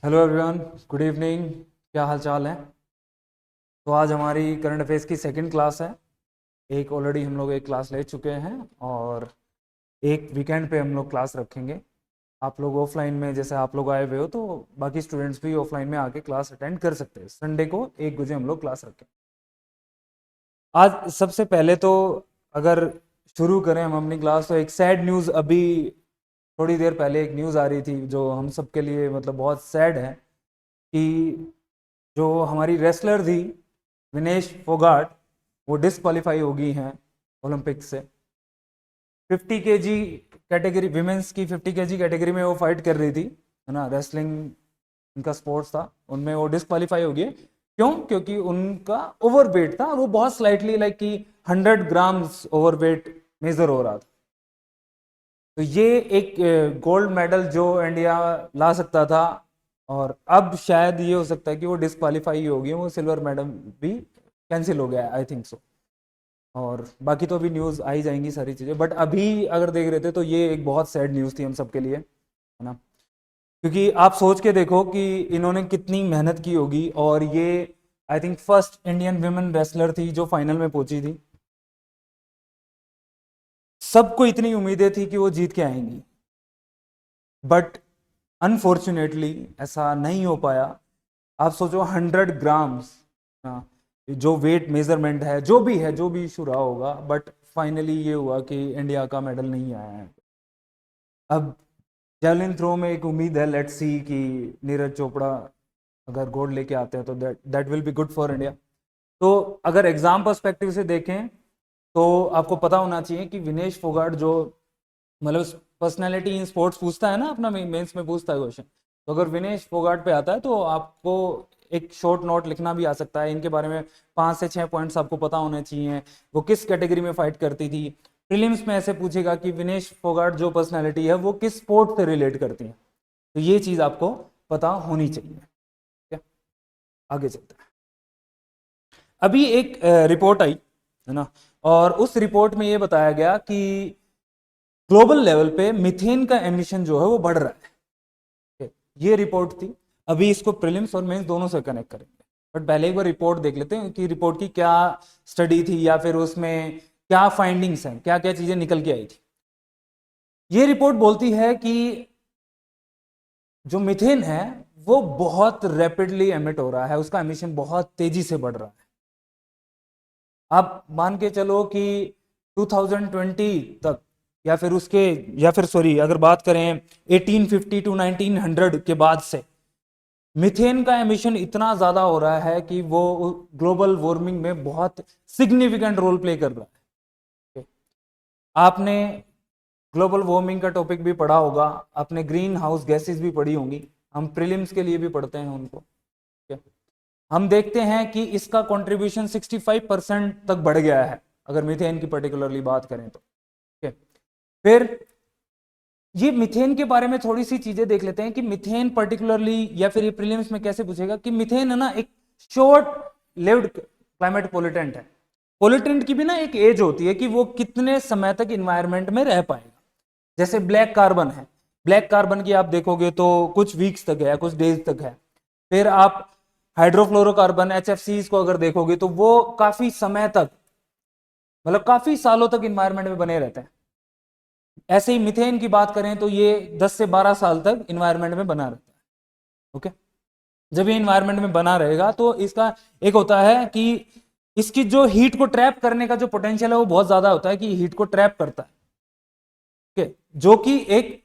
Hello everyone, good evening. क्या हाल चाल है? तो आज हमारी करंट अफेयर्स की सेकंड क्लास है। एक ऑलरेडी हम लोग एक क्लास ले चुके हैं और एक वीकेंड पे हम लोग क्लास रखेंगे। आप लोग ऑफलाइन में, जैसे आप लोग आए हुए हो, तो बाकी स्टूडेंट्स भी ऑफलाइन में आके क्लास अटेंड कर सकते हैं। संडे को 1 बजे हम लोग क्लास रखें। आज सबसे पहले तो अगर शुरू करें हम अपनी क्लास, तो एक सैड न्यूज़, अभी थोड़ी देर पहले एक न्यूज़ आ रही थी जो हम सब के लिए मतलब बहुत सैड है कि जो हमारी रेसलर थी विनेश फोगाट, वो डिसक्वालीफाई हो गई हैं ओलंपिक से। 50 kg कैटेगरी, विमेंस की 50 kg कैटेगरी में वो फाइट कर रही थी, है ना। रेसलिंग उनका स्पोर्ट्स था, उनमें वो डिसक्वालीफाई हो गए। क्यों? क्योंकि उनका ओवरवेट था, वो बहुत स्लाइटली लाइक कि 100 ग्राम्स ओवरवेट मेजर हो रहा था। तो ये एक गोल्ड मेडल जो इंडिया ला सकता था, और अब शायद ये हो सकता है कि वो डिस्क्वालीफाई हो गई, वो सिल्वर मेडल भी कैंसिल हो गया है, आई थिंक सो। और बाकी तो अभी न्यूज़ आई जाएंगी सारी चीज़ें, बट अभी अगर देख रहे थे तो ये एक बहुत सैड न्यूज़ थी हम सबके लिए, है ना। क्योंकि आप सोच के देखो कि इन्होंने कितनी मेहनत की होगी, और ये I think first Indian women wrestler थी जो फाइनल में पहुंची थी। सबको इतनी उम्मीदें थी कि वो जीत के आएंगी, बट अनफॉर्चुनेटली ऐसा नहीं हो पाया। आप सोचो 100 ग्राम्स, जो वेट मेजरमेंट है, जो भी इशू रहा होगा, बट फाइनली ये हुआ कि इंडिया का मेडल नहीं आया है। अब जेवलिन थ्रो में एक उम्मीद है, लेट्स सी कि नीरज चोपड़ा अगर गोल्ड लेके आते हैं तो that that will be good for India. तो अगर एग्जाम पर्सपेक्टिव से देखें तो आपको पता होना चाहिए कि विनेश फोगाट जो, मतलब पर्सनैलिटी इन स्पोर्ट्स पूछता है ना, अपना मेंस में पूछता है क्वेश्चन, तो अगर विनेश फोगाट पे आता है तो आपको एक शॉर्ट नोट लिखना भी आ सकता है इनके बारे में। 5 से 6 पॉइंट्स आपको पता होने चाहिए। वो किस कैटेगरी में फाइट करती थी। प्रीलिम्स में ऐसे पूछेगा कि विनेश फोगाट जो पर्सनैलिटी है वो किस स्पोर्ट से रिलेट करती है, तो ये चीज आपको पता होनी चाहिए। ठीक है, आगे चलते हैं। अभी एक रिपोर्ट आई, है ना, और उस रिपोर्ट में ये बताया गया कि ग्लोबल लेवल पे मीथेन का एमिशन जो है वो बढ़ रहा है। ये रिपोर्ट थी। अभी इसको प्रीलिम्स और मेंस दोनों से कनेक्ट करेंगे, बट पहले एक बार रिपोर्ट देख लेते हैं कि रिपोर्ट की क्या स्टडी थी, या फिर उसमें क्या फाइंडिंग्स हैं, क्या क्या चीजें निकल के आई थी। ये रिपोर्ट बोलती है कि जो मीथेन है वो बहुत रैपिडली एमिट हो रहा है, उसका एमिशन बहुत तेजी से बढ़ रहा है। आप मान के चलो कि 2020 तक, या फिर उसके, या फिर सॉरी, अगर बात करें 1850 टू 1900 के बाद से, मीथेन का एमिशन इतना ज्यादा हो रहा है कि वो ग्लोबल वार्मिंग में बहुत सिग्निफिकेंट रोल प्ले कर रहा है। आपने ग्लोबल वार्मिंग का टॉपिक भी पढ़ा होगा, आपने ग्रीन हाउस गैसेस भी पढ़ी होंगी, हम प्रीलिम्स के लिए भी पढ़ते हैं उनको। हम देखते हैं कि इसका कंट्रीब्यूशन 65% तक बढ़ गया है, अगर मीथेन की पर्टिकुलरली बात करें तो। ठीक है, फिर ये मीथेन के बारे में थोड़ी सी चीजें देख लेते हैं कि मीथेन पर्टिकुलरली, या फिर ये प्रीलिम्स में कैसे पूछेगा कि मीथेन है ना एक शॉर्ट लिव्ड क्लाइमेट पोलिटेंट है। पोलिटेंट की भी ना एक एज होती है कि वो कितने समय तक इन्वायरमेंट में रह पाएगा। जैसे ब्लैक कार्बन है, ब्लैक कार्बन की आप देखोगे तो कुछ वीक्स तक है, कुछ डेज तक है। फिर आप हाइड्रोफ्लोरोकार्बन HFCs को अगर देखोगे तो वो काफी समय तक, मतलब काफी सालों तक इन्वायरमेंट में बने रहते हैं। ऐसे ही मिथेन की बात करें तो ये 10 से 12 साल तक इन्वायरमेंट में बना रहता है। ओके, जब ये इन्वायरमेंट में बना रहेगा तो इसका एक होता है कि इसकी जो हीट को ट्रैप करने का जो पोटेंशियल है वो बहुत ज्यादा होता है, कि हीट को ट्रैप करता है। ओके, जो कि एक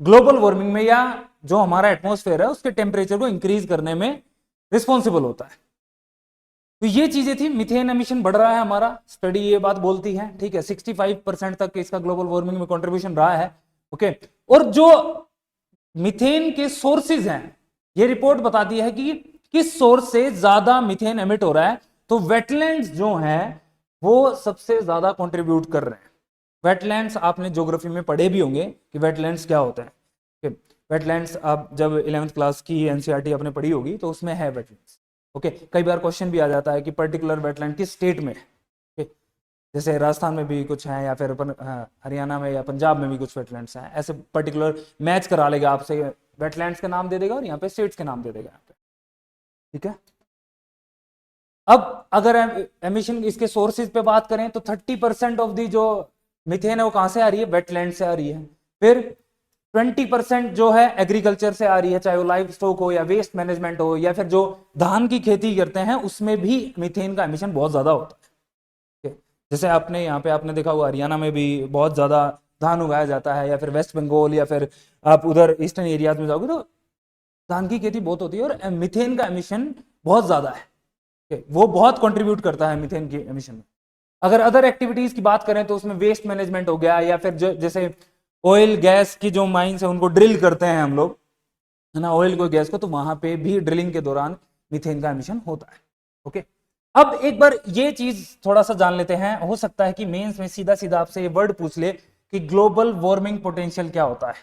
ग्लोबल वार्मिंग में, या जो हमारा एटमॉस्फेयर है उसके टेम्परेचर को इंक्रीज करने में रिस्पॉन्सिबल होता है। तो ये चीजें थी, मिथेन एमिशन बढ़ रहा है हमारा, स्टडी ये बात बोलती है। ठीक है, 65% तक इसका ग्लोबल वार्मिंग में कंट्रीब्यूशन रहा है। ओके, और जो मिथेन के सोर्सेज हैं, ये रिपोर्ट बताती है कि किस सोर्स से ज्यादा मिथेन एमिट हो रहा है। तो वेटलैंड्स जो हैं वो सबसे ज्यादा कंट्रीब्यूट कर रहे हैं। वेटलैंड्स आपने ज्योग्राफी में पढ़े भी होंगे कि वेटलैंड्स क्या होता है। वेटलैंड्स आप जब 11th क्लास की एनसीईआरटी आपने पढ़ी होगी तो उसमें है वेटलैंड्स। ओके, कई बार क्वेश्चन भी आ जाता है कि पर्टिकुलर वेटलैंड किस स्टेट में है। Okay? जैसे राजस्थान में भी कुछ है, या फिर हरियाणा में या पंजाब में भी कुछ वेटलैंड्स हैं, ऐसे पर्टिकुलर मैच करा लेगा आपसे वेटलैंड्स के नाम दे देगा और यहाँ पे स्टेट्स के नाम दे देगा यहाँ पे, ठीक है। अब अगर एमिशन इसके सोर्सेज पे बात करें तो 30% ऑफ दी जो मीथेन है वो कहां से आ रही है, वेटलैंड से आ रही है। फिर 20% जो है एग्रीकल्चर से आ रही है, चाहे वो लाइव स्टॉक हो या वेस्ट मैनेजमेंट हो या फिर जो धान की खेती करते हैं उसमें भी मीथेन का एमिशन बहुत ज्यादा होता है। जैसे आपने यहाँ पे आपने देखा हुआ हरियाणा में भी बहुत ज्यादा धान उगाया जाता है, या फिर वेस्ट बंगाल या फिर आप उधर ईस्टर्न एरियाज में जाओगे तो धान की खेती बहुत होती है और मीथेन का एमिशन बहुत ज्यादा है, वो बहुत कंट्रीब्यूट करता है मीथेन की एमिशन में। अगर अदर एक्टिविटीज की बात करें तो उसमें वेस्ट मैनेजमेंट हो गया, या फिर जैसे ऑयल गैस की जो माइंस है उनको ड्रिल करते हैं हम लोग, है ना, ऑयल को गैस को, तो वहां पे भी ड्रिलिंग के दौरान मीथेन का एमिशन होता है। ओके, अब एक बार ये चीज थोड़ा सा जान लेते हैं। हो सकता है कि मेंस में सीधा सीधा आपसे ये वर्ड पूछ ले कि ग्लोबल वार्मिंग पोटेंशियल क्या होता है।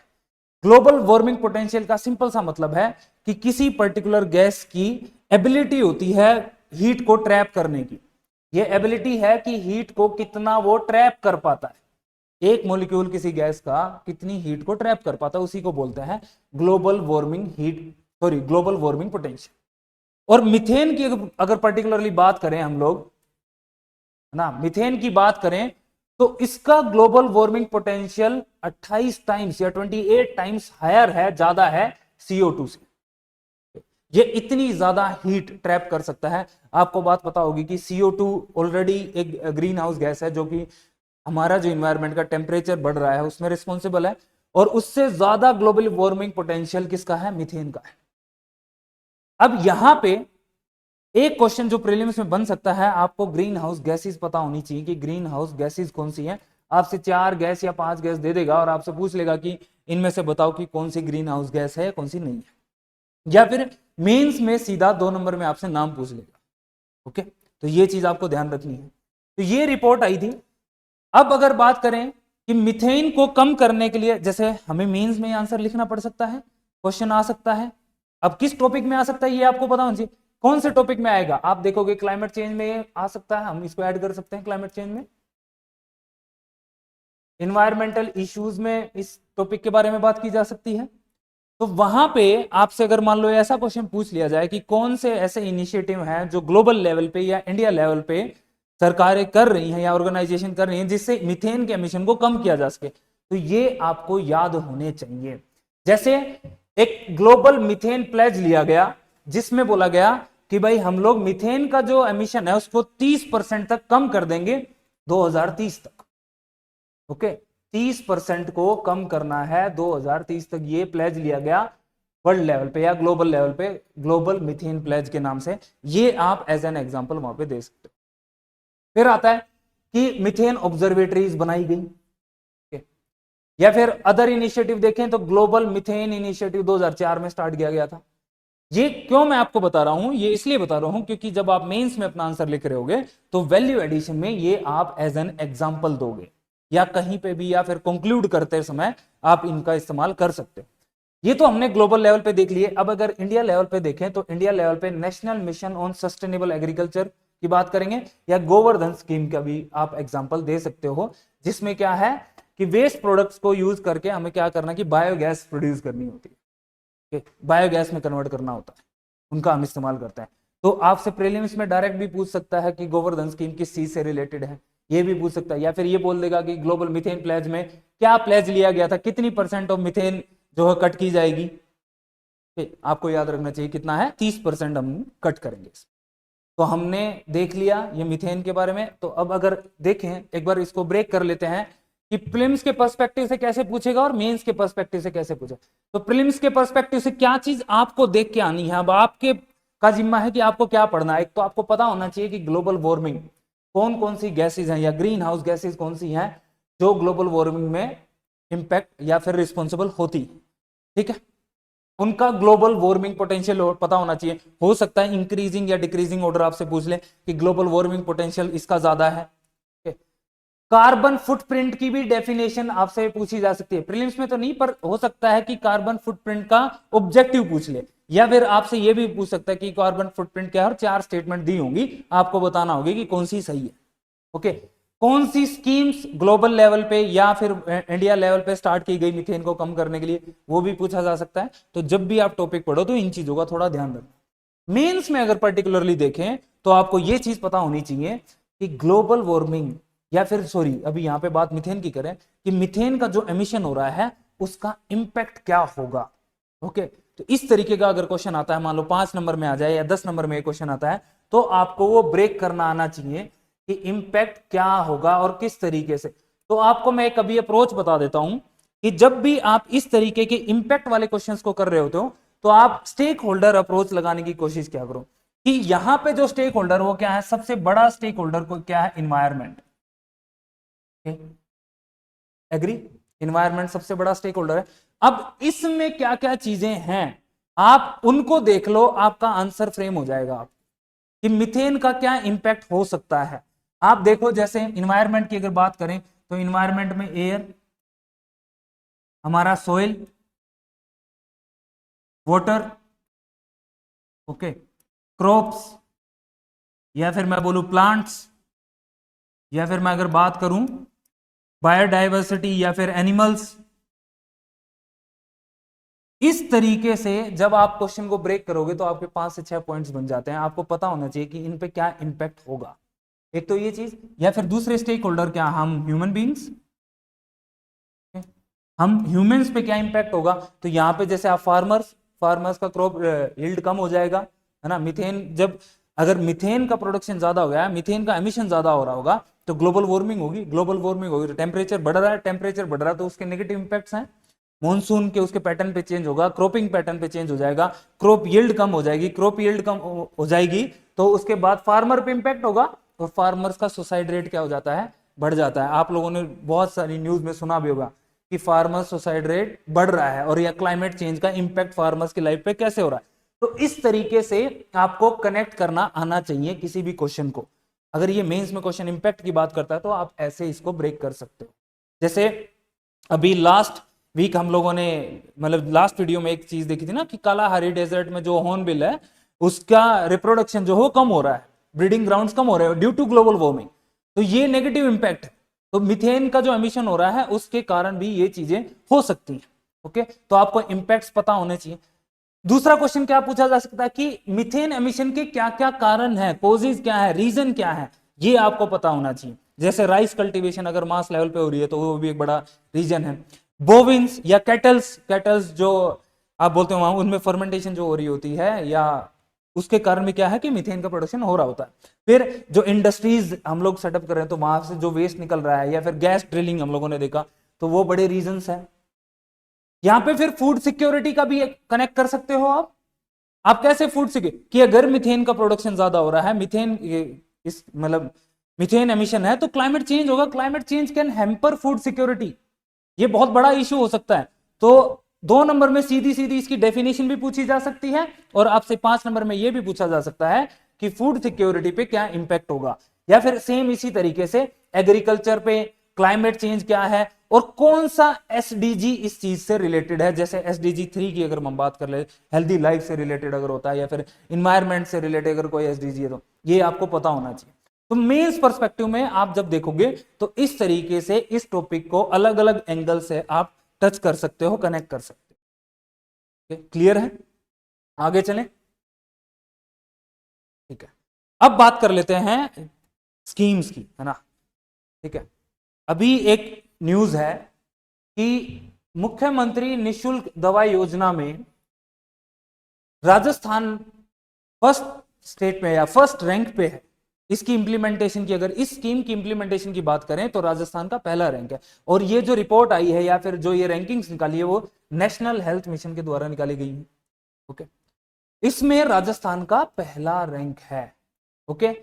ग्लोबल वार्मिंग पोटेंशियल का सिंपल सा मतलब है कि किसी पर्टिकुलर गैस की एबिलिटी होती है हीट को ट्रैप करने की। ये एबिलिटी है कि हीट को कितना वो ट्रैप कर पाता है, एक मॉलिक्यूल किसी गैस का कितनी हीट को ट्रैप कर पाता है, उसी को बोलते हैं ग्लोबल वार्मिंग पोटेंशियल। और मीथेन की अगर पर्टिकुलरली बात करें हम लोग, है ना, मीथेन की बात करें तो इसका ग्लोबल वार्मिंग पोटेंशियल 28 टाइम्स या 28 टाइम्स हायर है, ज्यादा है CO2 से। ये इतनी ज्यादा हीट ट्रैप कर सकता है। आपको बात पता होगी कि CO2 ऑलरेडी एक ग्रीन हाउस गैस है जो कि हमारा जो इन्वायरमेंट का टेम्परेचर बढ़ रहा है उसमें रिस्पॉन्सिबल है, और उससे ज्यादा ग्लोबल वार्मिंग पोटेंशियल किसका है, मीथेन का है। अब यहां पे एक क्वेश्चन जो प्रीलिम्स में बन सकता है, आपको ग्रीन हाउस गैसेस पता होनी चाहिए कि ग्रीन हाउस गैसेस कौन सी हैं। आपसे 4 गैस या 5 गैस दे देगा और आपसे पूछ लेगा कि इनमें से बताओ कि कौन सी ग्रीन हाउस गैस है कौन सी नहीं है, या फिर मेंस में सीधा 2 नंबर में आपसे नाम पूछ लेगा। ओके, तो ये चीज आपको ध्यान रखनी है। तो ये रिपोर्ट आई थी। अब अगर बात करें कि मीथेन को कम करने के लिए, जैसे हमें मेंस में आंसर लिखना पड़ सकता है, क्वेश्चन आ सकता है। अब किस टॉपिक में आ सकता है ये आपको पता होना चाहिए। कौन से टॉपिक में आएगा, आप देखोगे क्लाइमेट चेंज में आ सकता है, हम इसको ऐड कर सकते हैं क्लाइमेट चेंज में। इन्वायरमेंटल इश्यूज में इस टॉपिक के बारे में बात की जा सकती है। तो वहां पे आपसे अगर मान लो ऐसा क्वेश्चन पूछ लिया जाए कि कौन से ऐसे इनिशिएटिव हैं जो ग्लोबल लेवल पे या इंडिया लेवल पे सरकारें कर रही हैं या ऑर्गेनाइजेशन कर रही हैं जिससे मीथेन के एमिशन को कम किया जा सके, तो ये आपको याद होने चाहिए। जैसे एक ग्लोबल मीथेन प्लेज लिया गया जिसमें बोला गया कि भाई हम लोग मीथेन का जो एमिशन है उसको 30% तक कम कर देंगे 2030 तक। ओके, 30% को कम करना है 2030 तक, ये प्लेज लिया गया वर्ल्ड लेवल पे या ग्लोबल लेवल पे, ग्लोबल मीथेन प्लेज के नाम से। ये आप एज एन एग्जांपल वहां पे दे सकते हो। फिर आता है कि मीथेन ऑब्जर्वेटरीज बनाई गई, या फिर अदर इनिशिएटिव देखें तो ग्लोबल मीथेन इनिशिएटिव 2004 में स्टार्ट किया गया था। ये क्यों मैं आपको बता रहा हूं, ये इसलिए बता रहा हूं क्योंकि जब आप मेंस में अपना आंसर लिख रहे होगे तो वैल्यू एडिशन में ये आप एज एन एग्जांपल दोगे, या कहीं पे भी, या फिर कंक्लूड करते समय आप इनका इस्तेमाल कर सकते हो। ये तो हमने ग्लोबल लेवल पे देख लिए। अब अगर इंडिया लेवल पे देखें तो इंडिया लेवल पे national mission on sustainable agriculture की बात करेंगे, या गोवर्धन स्कीम का भी आप एग्जांपल दे सकते हो, जिसमें क्या है कि वेस्ट प्रोडक्ट्स को यूज करके हमें क्या करना कि बायोगैस प्रोड्यूस करनी होती है, बायोगैस में कन्वर्ट करना होता है, उनका हम इस्तेमाल करते हैं। तो आपसे प्रीलिम्स में डायरेक्ट भी पूछ सकता है कि गोवर्धन स्कीम किस चीज से रिलेटेड है, ये भी पूछ सकता है। या फिर ये बोल देगा कि ग्लोबल मीथेन प्लेज में क्या प्लेज लिया गया था, कितनी % ऑफ मीथेन जो है कट की जाएगी। आपको याद रखना चाहिए कितना है, 30% हम कट करेंगे। तो हमने देख लिया ये मीथेन के बारे में। तो अब अगर देखें एक बार इसको ब्रेक कर लेते हैं कि प्रीलिम्स के पर्सपेक्टिव से कैसे पूछेगा और मेंस के पर्सपेक्टिव से कैसे पूछेगा। तो प्रीलिम्स के पर्सपेक्टिव से क्या चीज आपको देख के आनी है, अब आपके का जिम्मा है कि आपको क्या पढ़ना है। एक तो आपको पता होना चाहिए कि ग्लोबल वार्मिंग कौन कौन सी गैसेज हैं या ग्रीन हाउस गैसेज कौन सी हैं जो ग्लोबल वार्मिंग में इंपैक्ट या फिर रिस्पॉन्सिबल होती, ठीक है। उनका ग्लोबल वार्मिंग पोटेंशियल पता होना चाहिए। हो सकता है इंक्रीजिंग या डिक्रीजिंग ऑर्डर आपसे पूछ ले कि ग्लोबल वार्मिंग पोटेंशियल इसका ज्यादा है। कार्बन फुटप्रिंट की भी डेफिनेशन आपसे पूछी जा सकती है, प्रीलिम्स में तो नहीं पर हो सकता है कि कार्बन फुटप्रिंट का ऑब्जेक्टिव पूछ ले, या फिर आपसे यह भी पूछ सकता है कि कार्बन फुटप्रिंट क्या है, और 4 स्टेटमेंट दी होंगी, आपको बताना होगी कि कौन सी सही है। ओके, कौन सी स्कीम्स ग्लोबल लेवल पे या फिर इंडिया लेवल पे स्टार्ट की गई मीथेन को कम करने के लिए, वो भी पूछा जा सकता है। तो जब भी आप टॉपिक पढ़ो तो इन चीजों का थोड़ा ध्यान रखना। मेंस में अगर पर्टिकुलरली देखें तो आपको ये चीज पता होनी चाहिए कि ग्लोबल वार्मिंग या फिर सॉरी अभी यहां पे बात मीथेन की करें कि मीथेन का जो एमिशन हो रहा है उसका इंपैक्ट क्या होगा। ओके, तो इस तरीके का अगर क्वेश्चन आता है, मान लो 5 नंबर में आ जाए या 10 नंबर में क्वेश्चन आता है, तो आपको वो ब्रेक करना आना चाहिए कि इंपैक्ट क्या होगा और किस तरीके से। तो आपको मैं एक अभी अप्रोच बता देता हूं कि जब भी आप इस तरीके के इंपैक्ट वाले क्वेश्चंस को कर रहे होते हो तो आप स्टेक होल्डर अप्रोच लगाने की कोशिश क्या करो कि यहां पे जो स्टेक होल्डर वो क्या है, सबसे बड़ा स्टेक होल्डर को क्या है, इन्वायरमेंट। एग्री, इन्वायरमेंट सबसे बड़ा स्टेक होल्डर है। अब इसमें क्या क्या चीजें हैं आप उनको देख लो, आपका आंसर फ्रेम हो जाएगा आप कि मीथेन का क्या इंपैक्ट हो सकता है। आप देखो जैसे इन्वायरमेंट की अगर बात करें तो इन्वायरमेंट में एयर, हमारा सोइल, वाटर, ओके, क्रॉप्स, या फिर मैं बोलूं प्लांट्स, या फिर मैं अगर बात करूं बायोडाइवर्सिटी या फिर एनिमल्स। इस तरीके से जब आप क्वेश्चन को ब्रेक करोगे तो आपके 5 से 6 पॉइंट्स बन जाते हैं। आपको पता होना चाहिए कि इन पे क्या इंपैक्ट होगा, एक तो ये चीज। या फिर दूसरे स्टेक होल्डर क्या, हम ह्यूमन बींग्स, हम ह्यूमंस पे क्या इंपैक्ट होगा। तो यहां पे जैसे आप फार्मर्स का क्रॉप यील्ड कम हो जाएगा, है ना। मीथेन जब अगर मीथेन का प्रोडक्शन ज्यादा हो गया, मीथेन का एमिशन ज्यादा हो रहा होगा तो ग्लोबल वार्मिंग होगी, ग्लोबल वार्मिंग होगी तो टेम्परेचर बढ़ रहा है, टेम्परेचर बढ़ रहा है तो उसके नेगेटिव इंपैक्ट्स हैं। मॉनसून के उसके पैटर्न पे चेंज होगा, क्रॉपिंग पैटर्न पे चेंज हो जाएगा, क्रॉप यील्ड कम हो जाएगी, क्रॉप यील्ड कम हो जाएगी तो उसके बाद फार्मर पे इंपैक्ट होगा और फार्मर्स का सुसाइड रेट क्या हो जाता है, बढ़ जाता है। आप लोगों ने बहुत सारी न्यूज में सुना भी होगा कि फार्मर सुसाइड रेट बढ़ रहा है और यह क्लाइमेट चेंज का इंपैक्ट फार्मर्स की लाइफ पे कैसे हो रहा है। तो इस तरीके से आपको कनेक्ट करना आना चाहिए किसी भी क्वेश्चन को। अगर ये मेंस में क्वेश्चन इंपैक्ट की बात करता है तो आप ऐसे इसको ब्रेक कर सकते हो। जैसे अभी लास्ट वीक हम लोगों ने मतलब लास्ट वीडियो में एक चीज देखी थी ना कि कालाहारी डेजर्ट में जो हॉर्नबिल है उसका रिप्रोडक्शन जो हो कम हो रहा है, ब्रीडिंग ग्राउंड्स कम हो रहे हैं ड्यू टू ग्लोबल वार्मिंग। तो ये नेगेटिव इंपैक्ट है। तो मीथेन का जो एमिशन हो रहा है उसके कारण भी ये चीजें हो सकती हैं। ओके, तो आपको इंपैक्ट्स पता होने चाहिए। दूसरा क्वेश्चन क्या पूछा जा सकता है कि मीथेन एमिशन के क्या क्या कारण है, कोजेज क्या है, रीजन क्या है, ये आपको पता होना चाहिए। जैसे राइस कल्टीवेशन अगर मास लेवल पे हो रही है तो वो भी एक बड़ा रीजन है। बोविन्स या कैटल्स जो आप बोलते हो वहां उनमें फर्मेंटेशन जो हो रही होती है या उसके कारण भी क्या है कि मीथेन का प्रोडक्शन हो रहा होता है। फिर जो इंडस्ट्रीज हम लोग सेटअप कर रहे हैं तो वहां से जो वेस्ट निकल रहा है या फिर गैस ड्रिलिंग हम लोगों ने देखा तो वो बड़े रीजंस हैं। यहां पे फिर फूड सिक्योरिटी का भी कनेक्ट कर सकते हो आप कैसे फूड सिक्योरिटी कि अगर मीथेन का प्रोडक्शन ज्यादा हो रहा है, मीथेन इस मतलब मीथेन एमिशन है तो क्लाइमेट चेंज होगा, climate change can hamper food security, ये बहुत बड़ा इश्यू हो सकता है। तो 2 नंबर में सीधी सीधी इसकी डेफिनेशन भी पूछी जा सकती है और आपसे 5 नंबर में यह भी पूछा जा सकता है कि फूड सिक्योरिटी पे क्या इंपैक्ट होगा। या फिर सेम इसी तरीके से एग्रीकल्चर पे क्लाइमेट चेंज क्या है और कौन सा एसडीजी इस चीज से रिलेटेड है। जैसे एसडीजी 3 की अगर हम बात कर ले, हेल्दी लाइफ से रिलेटेड अगर होता है या फिर इन्वायरमेंट से रिलेटेड अगर कोई एसडीजी है तो ये आपको पता होना चाहिए। तो मेंस पर्सपेक्टिव में आप जब देखोगे तो इस तरीके से इस टॉपिक को अलग अलग एंगल से आप टच कर सकते हो, कनेक्ट कर सकते हो। क्लियर है, आगे चलें। ठीक है, अब बात कर लेते हैं स्कीम्स की, है ना। ठीक है, अभी एक न्यूज है कि मुख्यमंत्री निशुल्क दवा योजना में राजस्थान फर्स्ट स्टेट में या फर्स्ट रैंक पे है। इसकी इंप्लीमेंटेशन की अगर इस स्कीम की इंप्लीमेंटेशन की बात करें तो राजस्थान का पहला रैंक है। और ये जो रिपोर्ट आई है या फिर जो ये रैंकिंग्स निकाली है वो नेशनल हेल्थ मिशन के द्वारा निकाली गई है। ओके, इसमें राजस्थान का पहला रैंक है। ओके,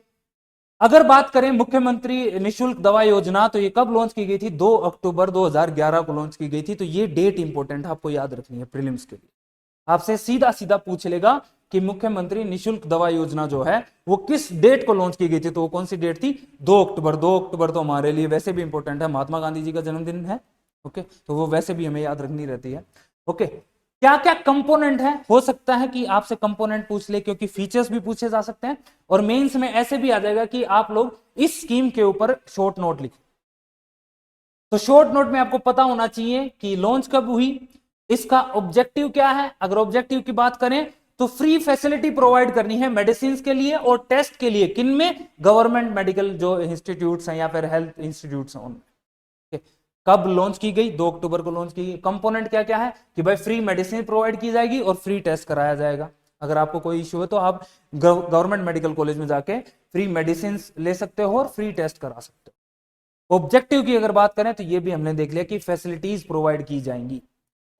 अगर बात करें मुख्यमंत्री निशुल्क दवा योजना तो ये कब लॉन्च की गई थी, 2 अक्टूबर 2011 को लॉन्च की गई थी। तो ये डेट इंपॉर्टेंट है, आपको याद रखनी है प्रीलिम्स के लिए। आपसे सीधा सीधा पूछ लेगा कि मुख्यमंत्री निशुल्क दवा योजना जो है वो किस डेट को लॉन्च की गई थी, तो वो कौन सी डेट थी, 2 अक्टूबर। 2 अक्टूबर तो हमारे लिए वैसे भी इंपॉर्टेंट है, महात्मा गांधी जी का जन्मदिन है। ओके, तो वो वैसे भी हमें याद रखनी रहती है। ओके, क्या क्या कंपोनेंट है, हो सकता है कि आपसे कंपोनेंट पूछ ले, क्योंकि फीचर्स भी पूछे जा सकते हैं, और मेंस में ऐसे भी आ जाएगा कि आप लोग इस स्कीम के ऊपर शॉर्ट नोट लिखो। तो शॉर्ट नोट में आपको पता होना चाहिए कि लॉन्च कब हुई, इसका ऑब्जेक्टिव क्या है। अगर ऑब्जेक्टिव की बात करें तो फ्री फैसिलिटी प्रोवाइड करनी है मेडिसिन के लिए और टेस्ट के लिए, किन में, गवर्नमेंट मेडिकल जो इंस्टीट्यूट्स हैं या फिर हेल्थ इंस्टीट्यूट्स हैं उनमें। कब लॉन्च की गई, 2 अक्टूबर को लॉन्च की गई। कंपोनेंट क्या क्या है कि भाई फ्री मेडिसिन प्रोवाइड की जाएगी और फ्री टेस्ट कराया जाएगा। अगर आपको कोई इश्यू है तो आप गवर्नमेंट मेडिकल कॉलेज में जाके फ्री मेडिसिन ले सकते हो और फ्री टेस्ट करा सकते हो। ऑब्जेक्टिव की अगर बात करें तो ये भी हमने देख लिया कि फैसिलिटीज प्रोवाइड की जाएंगी।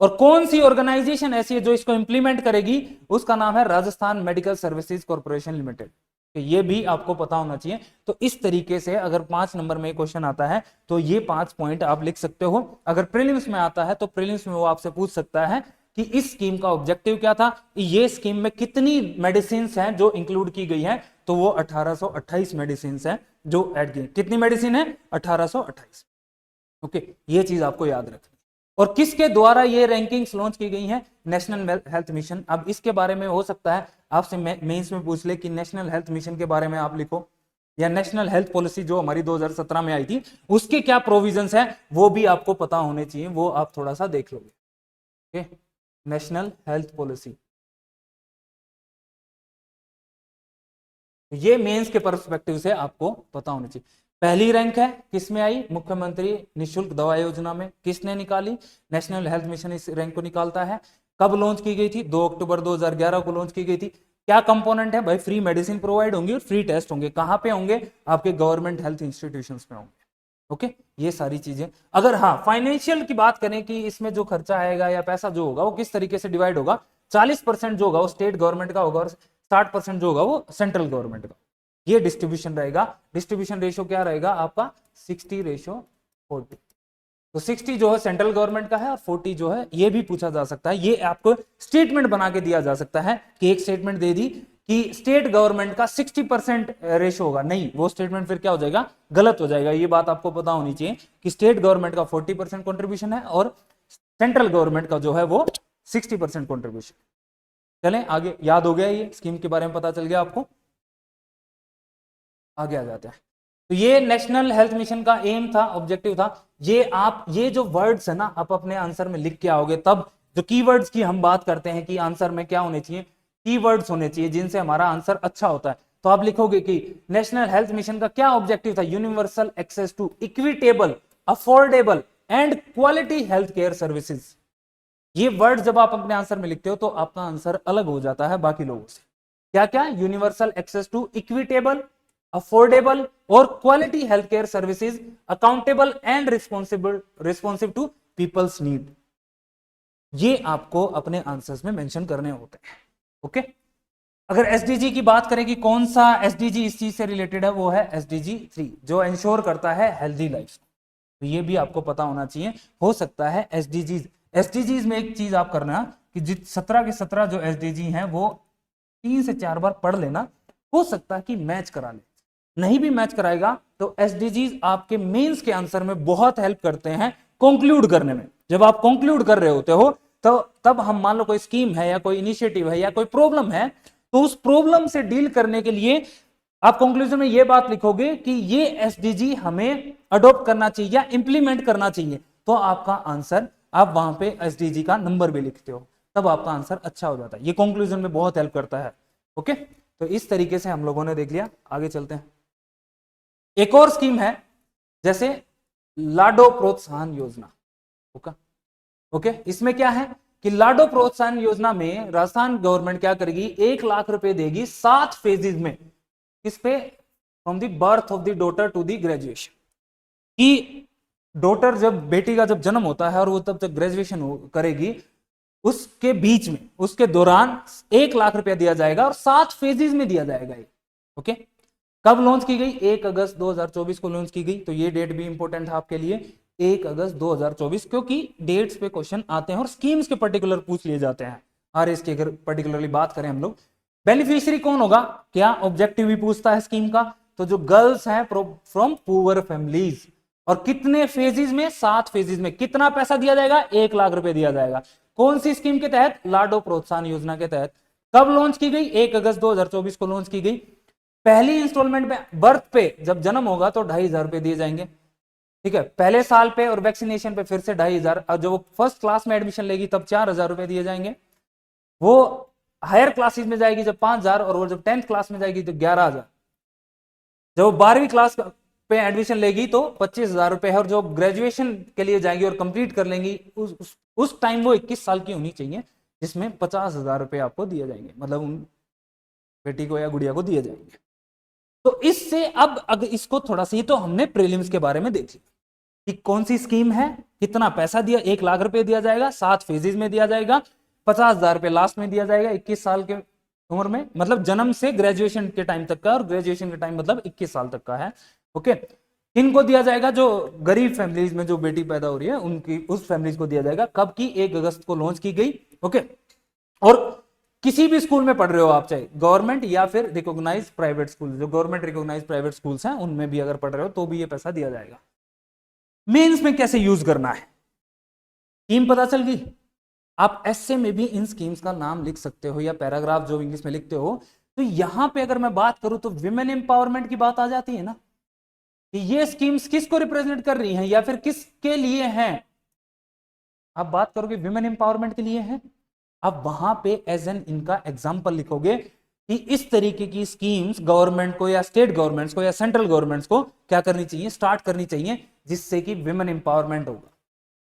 और कौन सी ऑर्गेनाइजेशन ऐसी है जो इसको इंप्लीमेंट करेगी, उसका नाम है Rajasthan medical services corporation limited. तो ये भी आपको पता होना चाहिए। तो इस तरीके से अगर 5 नंबर में क्वेश्चन आता है तो ये 5 पॉइंट आप लिख सकते हो। अगर प्रीलिम्स में आता है तो प्रीलिम्स में वो आपसे पूछ सकता है कि इस स्कीम का ऑब्जेक्टिव क्या था, ये स्कीम में कितनी मेडिसिन हैं जो इंक्लूड की गई है। तो वो 1828 मेडिसिन हैं जो ऐड की। कितनी मेडिसिन है, 1828। ओके, ये चीज आपको याद रखनी। और किसके द्वारा ये रैंकिंग्स लॉन्च की गई हैं, नेशनल हेल्थ मिशन। अब इसके बारे में हो सकता है आपसे मेंस में पूछ ले कि नेशनल हेल्थ मिशन के बारे में आप लिखो, या नेशनल हेल्थ पॉलिसी जो हमारी 2017 में आई थी उसके क्या प्रोविजंस है वो भी आपको पता होने चाहिए, वो आप थोड़ा सा देख लोगे। ओके, नेशनल हेल्थ पॉलिसी ये मेंस के पर्सपेक्टिव से आपको पता होना चाहिए। पहली रैंक है किसमें आई, मुख्यमंत्री निशुल्क दवा योजना में। किसने निकाली, नेशनल हेल्थ मिशन इस रैंक को निकालता है। कब लॉन्च की गई थी, 2 अक्टूबर 2011 को लॉन्च की गई थी। क्या कंपोनेंट है भाई, फ्री मेडिसिन प्रोवाइड होंगी और फ्री टेस्ट होंगे। कहां पे होंगे, आपके गवर्नमेंट हेल्थ इंस्टीट्यूशंस में होंगे। ओके, ये सारी चीजें। अगर हाँ फाइनेंशियल की बात करें कि इसमें जो खर्चा आएगा या पैसा जो होगा वो किस तरीके से डिवाइड होगा, 40% जो होगा वो स्टेट गवर्नमेंट का होगा और 60% जो होगा वो सेंट्रल गवर्नमेंट का। ये डिस्ट्रीब्यूशन रहेगा। डिस्ट्रीब्यूशन रेशियो क्या रहेगा आपका, 60:40। तो 60 जो है सेंट्रल गवर्नमेंट का है और 40 जो है, ये भी पूछा जा सकता है। ये आपको स्टेटमेंट बना के दिया जा सकता है कि एक स्टेटमेंट दे दी कि स्टेट गवर्नमेंट का 60% रेशो होगा, नहीं वो स्टेटमेंट फिर क्या हो जाएगा, गलत हो जाएगा। ये बात आपको पता होनी चाहिए कि स्टेट गवर्नमेंट का 40% कॉन्ट्रीब्यूशन है और सेंट्रल गवर्नमेंट का जो है वो 60% कॉन्ट्रीब्यूशन। चलें आगे, याद हो गया, ये स्कीम के बारे में पता चल गया आपको। आगे आ जाते हैं। तो ये नेशनल हेल्थ मिशन का एम था, ऑब्जेक्टिव था। ये आप ये जो वर्ड्स है ना आप अपने आंसर में लिख के आओगे, तब जो कीवर्ड्स की हम बात करते हैं कि आंसर में क्या होने चाहिए, कीवर्ड्स होने चाहिए जिनसे हमारा आंसर अच्छा होता है। तो आप लिखोगे कि नेशनल हेल्थ मिशन का क्या ऑब्जेक्टिव था, universal access to equitable, affordable and quality health care services. ये वर्ड जब आप अपने आंसर में लिखते हो तो आपका आंसर अलग हो जाता है बाकी लोगों से। क्या क्या, universal access to equitable, affordable और quality health care services, accountable and responsive to people's need. ये आपको अपने आंसर्स में मेंशन करने होते हैं। ओके, अगर एसडीजी की बात करें कि कौन सा एसडीजी इस चीज से रिलेटेड है, वो है एसडीजी 3 जो इंश्योर करता है हेल्दी लाइफ। तो ये भी आपको पता होना चाहिए। हो सकता है एसडीजीज में एक चीज आप करना कि 17 के 17 जो एसडीजी हैं वो 3 से 4 बार पढ़ लेना, हो सकता है कि मैच करा ले। नहीं भी मैच कराएगा तो एसडीजीज आपके मेंस के आंसर में बहुत हेल्प करते हैं कंक्लूड करने में। जब आप कंक्लूड कर रहे होते हो तो तब हम मान लो कोई स्कीम है या कोई इनिशिएटिव है या कोई प्रॉब्लम है, तो उस प्रॉब्लम से डील करने के लिए आप कंक्लूजन में ये बात लिखोगे कि ये एसडीजी हमें अडॉप्ट करना चाहिए या इंप्लीमेंट करना चाहिए, तो आपका आंसर, आप वहां पे एसडीजी का नंबर भी लिखते हो, तब आपका आंसर अच्छा हो जाता है। ये कंक्लूजन में बहुत हेल्प करता है। ओके, तो इस तरीके से हम लोगों ने देख लिया। आगे चलते हैं। एक और स्कीम है जैसे लाडो प्रोत्साहन योजना। ओके, इसमें क्या है कि लाडो प्रोत्साहन योजना में राजस्थान गवर्नमेंट क्या करेगी, 1 लाख रुपए देगी 7 फेजेज में। किस पे, from the birth of the daughter to the graduation. कि डॉटर जब, बेटी का जब जन्म होता है और वो तब तक ग्रेजुएशन करेगी, उसके बीच में, उसके दौरान 1 लाख रुपया दिया जाएगा और 7 फेजेज में दिया जाएगा। ओके, कब लॉन्च की गई, 1 अगस्त 2024 को लॉन्च की गई। तो ये डेट भी इंपॉर्टेंट है आपके लिए, 1 अगस्त 2024, क्योंकि डेट्स पे क्वेश्चन आते हैं और स्कीम्स के पर्टिकुलर पूछ लिए जाते हैं। आरएस की अगर पर्टिकुलरली बात करें हम लोग, बेनिफिशियरी कौन होगा, क्या ऑब्जेक्टिव भी पूछता है स्कीम का, तो जो गर्ल्स हैं फ्रॉम पुअर फैमिलीज। और कितने फेजेस में, 7 फेजेस में। कितना पैसा दिया जाएगा, 1 लाख रुपए दिया जाएगा। कौन सी स्कीम के तहत? लाडो प्रोत्साहन योजना के तहत। कब लॉन्च की गई? 1 अगस्त 2024 को लॉन्च की गई। पहली इंस्टॉलमेंट में बर्थ पे जब जन्म होगा तो 2,500 रुपए दिए जाएंगे, ठीक है, पहले साल पे, और वैक्सीनेशन पे फिर से 2,500। और जब वो फर्स्ट क्लास में एडमिशन लेगी तब 4,000 रुपए दिए जाएंगे। वो हायर क्लासेस में जाएगी जब 5,000, और वो जब 10th क्लास में जाएगी तो 11,000। जब 12वीं क्लास पे एडमिशन लेगी तो 25,000 रुपए है। और जो ग्रेजुएशन के लिए जाएगी और कंप्लीट कर लेंगी उस टाइम वो 21 साल की होनी चाहिए, जिसमें 50,000 रुपए आपको दिए जाएंगे, मतलब उन बेटी को या गुड़िया को दिए जाएंगे। तो इससे अब अगर इसको थोड़ा सा, तो हमने प्रीलिम्स के बारे में देख लिया कि कौन सी स्कीम है, कितना पैसा दिया, 1 लाख रुपए दिया जाएगा, 7 फेजेज में दिया जाएगा, 50,000 रुपए लास्ट में दिया जाएगा 21 साल के उम्र में, मतलब जन्म से ग्रेजुएशन के टाइम तक का, और ग्रेजुएशन के टाइम मतलब 21 साल तक का है। ओके, किनको दिया जाएगा? जो गरीब फैमिलीज में जो बेटी पैदा हो रही है उनकी, उस फैमिलीज को दिया जाएगा। कब की? 1 अगस्त को लॉन्च की गई। ओके, और किसी भी स्कूल में पढ़ रहे हो आप, चाहे गवर्नमेंट या फिर रिकॉग्नाइज प्राइवेट स्कूल, जो गवर्नमेंट रिकॉग्नाइज प्राइवेट स्कूल्स हैं उनमें भी अगर पढ़ रहे हो तो भी ये पैसा दिया जाएगा। मेंस में कैसे यूज करना है, स्कीम पता चल गई। आप ऐसे में भी इन स्कीम्स का नाम लिख सकते हो, या पैराग्राफ जो इंग्लिश में लिखते हो। तो यहां पे अगर मैं बात करूं तो विमेन एम्पावरमेंट की बात आ जाती है ना, कि ये स्कीम्स किसको रिप्रेजेंट कर रही हैं या फिर किसके लिए हैं। आप बात करोगे विमेन एम्पावरमेंट के लिए है, आप वहां पे एज एन इनका एग्जाम्पल लिखोगे कि इस तरीके की स्कीम्स गवर्नमेंट को या स्टेट गवर्नमेंट्स को या सेंट्रल गवर्नमेंट्स को क्या करनी चाहिए, स्टार्ट करनी चाहिए, जिससे कि विमेन एम्पावरमेंट होगा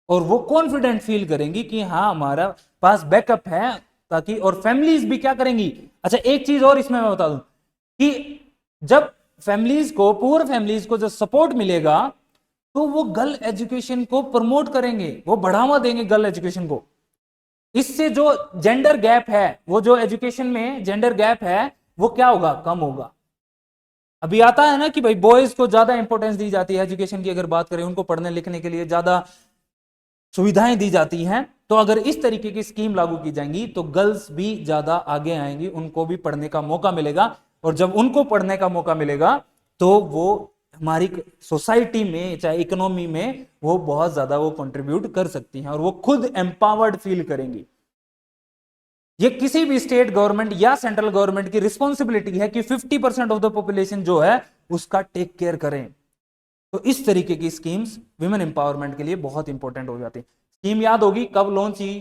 और वो कॉन्फिडेंट फील करेंगी कि हाँ हमारा पास बैकअप है, ताकि, और फैमिलीज भी क्या करेंगी। अच्छा, एक चीज और इसमें मैं बता दूं कि जब फैमिलीज को, पुअर फैमिलीज को जो सपोर्ट मिलेगा तो वो गर्ल एजुकेशन को प्रमोट करेंगे, वो बढ़ावा देंगे गर्ल एजुकेशन को। इससे जो जेंडर गैप है, वो जो एजुकेशन में जेंडर गैप है वो क्या होगा, कम होगा। अभी आता है ना कि भाई बॉयज को ज्यादा इंपॉर्टेंस दी जाती है एजुकेशन की, अगर बात करें उनको पढ़ने लिखने के लिए ज्यादा सुविधाएं दी जाती हैं। तो अगर इस तरीके की स्कीम लागू की जाएंगी तो गर्ल्स भी ज्यादा आगे आएंगी, उनको भी पढ़ने का मौका मिलेगा, और जब उनको पढ़ने का मौका मिलेगा तो वो हमारी सोसाइटी में, चाहे इकोनॉमी में, वो बहुत ज्यादा वो कंट्रीब्यूट कर सकती हैं और वो खुद एम्पावर्ड फील करेंगी। ये किसी भी स्टेट गवर्नमेंट या सेंट्रल गवर्नमेंट की रिस्पॉन्सिबिलिटी है कि 50% ऑफ द पॉपुलेशन जो है उसका टेक केयर करें। तो इस तरीके की स्कीम्स विमेन एम्पावरमेंट के लिए बहुत इंपॉर्टेंट हो जाती है। स्कीम याद होगी, कब लॉन्च की,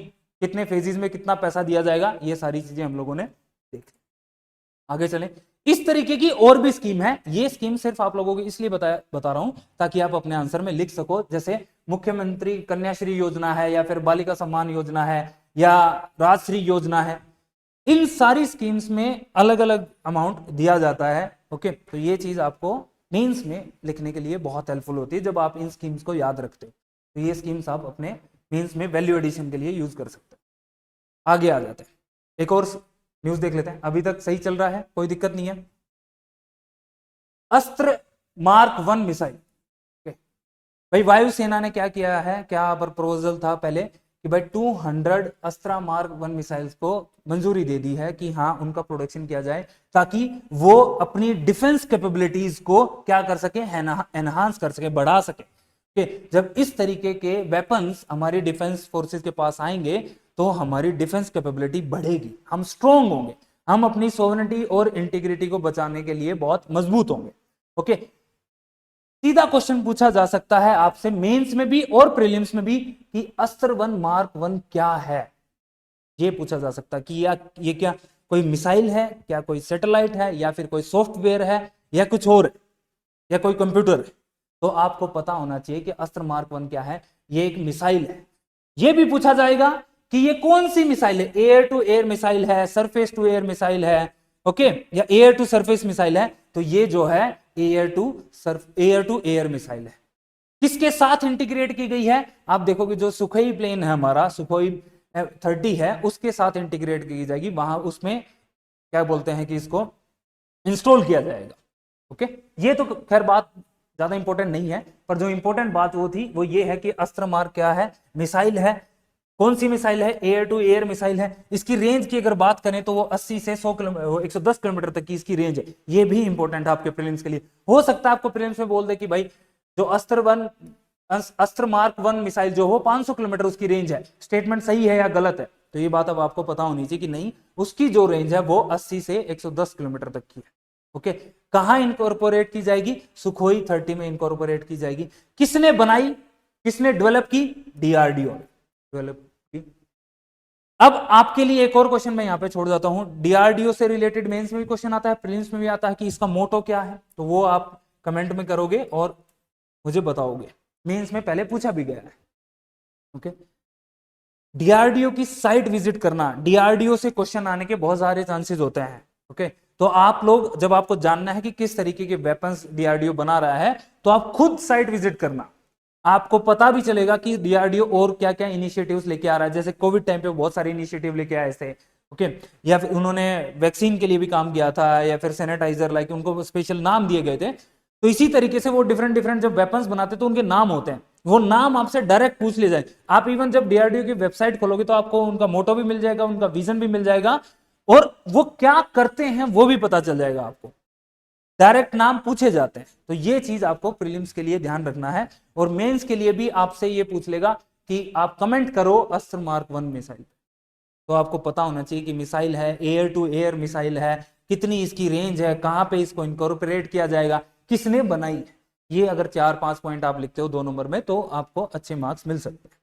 कितने फेजेस में कितना पैसा दिया जाएगा, ये सारी चीजें हम लोगों ने देखी। आगे चलें, इस तरीके की और भी स्कीम है। ये स्कीम सिर्फ आप लोगों को इसलिए बता रहा हूं ताकि आप अपने आंसर में लिख सको। जैसे मुख्यमंत्री कन्याश्री योजना है, या फिर बालिका सम्मान योजना है, या राजश्री योजना है। इन सारी स्कीम्स में अलग अलग अमाउंट दिया जाता है। ओके, तो ये चीज आपको मेंस में लिखने के लिए बहुत हेल्पफुल होती है जब आप इन स्कीम्स को याद रखते हो। तो ये स्कीम्स आप अपने मेंस में वैल्यू एडिशन के लिए यूज कर सकते हो। आगे आ जाते हैं, एक और न्यूज देख लेते हैं। अभी तक सही चल रहा है, कोई दिक्कत नहीं है। अस्त्र मार्क 1 मिसाइल, भाई वायुसेना ने क्या किया है, क्या प्रपोजल था पहले कि भाई 200 अस्त्रा मार्क 1 मिसाइल्स को मंजूरी दे दी है कि हाँ उनका प्रोडक्शन किया जाए, ताकि वो अपनी डिफेंस कैपेबिलिटीज को क्या कर सके, एनहांस कर सके, बढ़ा सके। जब इस तरीके के वेपन्स हमारी डिफेंस फोर्सेस के पास आएंगे तो हमारी डिफेंस कैपेबिलिटी बढ़ेगी, हम स्ट्रोंग होंगे, हम अपनी सोवरेनिटी और इंटीग्रिटी को बचाने के लिए बहुत मजबूत होंगे। ओके, सीधा क्वेश्चन पूछा जा सकता है आपसे मेंस में भी और प्रीलिम्स में भी कि अस्त्र 1 मार्क 1 क्या है। ये पूछा जा सकता है कि ये क्या कोई मिसाइल है, क्या कोई सैटेलाइट है, या फिर कोई सॉफ्टवेयर है, या कुछ और है, या कोई कंप्यूटर है। तो आपको पता होना चाहिए कि अस्त्र मार्क 1 क्या है। ये एक मिसाइल है। ये भी पूछा जाएगा कि ये कौन सी मिसाइल है, एयर टू एयर मिसाइल है, सरफेस टू एयर मिसाइल है, ओके, या एयर टू सरफेस मिसाइल है। तो ये जो है एयर टू एयर मिसाइल है। किसके साथ इंटीग्रेट की गई है, आप देखोगे जो सुखोई प्लेन है हमारा, सुखोई 30 है, उसके साथ इंटीग्रेट की जाएगी। वहां उसमें क्या बोलते हैं कि इसको इंस्टॉल किया जाएगा। ओके, ये तो खैर बात ज्यादा इंपॉर्टेंट नहीं है, पर जो इंपॉर्टेंट बात वो थी वो ये है कि अस्त्र मार्क क्या है, मिसाइल है। कौन सी मिसाइल है, एयर टू एयर मिसाइल है। इसकी रेंज की अगर बात करें तो वो 80 से 100 किलोमीटर 110 किलोमीटर तक की इसकी रेंज है। ये भी इंपॉर्टेंट है आपके प्रीलिम्स के लिए। हो सकता है आपको प्रीलिम्स में बोल दे कि भाई जो अस्त्र 1 अस्त्र मार्क 1 मिसाइल जो हो 500 किलोमीटर उसकी रेंज है, स्टेटमेंट सही है या गलत है? तो ये बात अब आपको पता होनी चाहिए कि नहीं, उसकी जो रेंज है वो 80 से 110 किलोमीटर तक की है। ओके, कहां इनकॉर्पोरेट की जाएगी? सुखोई 30 में इनकॉर्पोरेट की जाएगी। किसने बनाई, किसने डेवलप की? डीआरडीओ डेवलप की। अब आपके लिए एक और क्वेश्चन मैं यहां पे छोड़ जाता हूं, डीआरडीओ से रिलेटेड मेंस में भी क्वेश्चन आता है, प्रीलिम्स में भी आता है कि इसका मोटो क्या है, तो वो आप कमेंट में करोगे और मुझे बताओगे। मेंस में पहले पूछा भी गया है। ओके, डीआरडीओ की साइट विजिट करना, डीआरडीओ से क्वेश्चन आने के बहुत सारे चांसेस होते हैं। ओके, तो आप लोग जब आपको जानना है कि किस तरीके के वेपन्स डीआरडीओ बना रहा है, तो आप खुद साइट विजिट करना, आपको पता भी चलेगा कि डीआरडीओ और क्या क्या इनिशिएटिव्स लेके आ रहा है। जैसे कोविड टाइम पे बहुत सारे इनिशिएटिव लेके आए थे। ओके, या फिर उन्होंने वैक्सीन के लिए भी काम किया था, या फिर सैनिटाइजर, लाइक उनको स्पेशल नाम दिए गए थे। तो इसी तरीके से वो डिफरेंट डिफरेंट जब वेपन्स बनाते तो उनके नाम होते हैं, वो नाम आपसे डायरेक्ट पूछ ले जाए। आप इवन जब डीआरडीओ की वेबसाइट खोलोगे तो आपको उनका मोटो भी मिल जाएगा, उनका विजन भी मिल जाएगा, और वो क्या करते हैं वो भी पता चल जाएगा आपको। डायरेक्ट नाम पूछे जाते हैं, तो ये चीज आपको प्रीलिम्स के लिए ध्यान रखना है। और मेंस के लिए भी आपसे ये पूछ लेगा कि आप कमेंट करो अस्त्र मार्क 1 मिसाइल, तो आपको पता होना चाहिए कि मिसाइल है, एयर टू एयर मिसाइल है, कितनी इसकी रेंज है, कहां पे इसको इनकॉर्पोरेट किया जाएगा, किसने बनाई। ये अगर 4-5 पॉइंट आप लिखते हो 2 नंबर में तो आपको अच्छे मार्क्स मिल सकते हैं।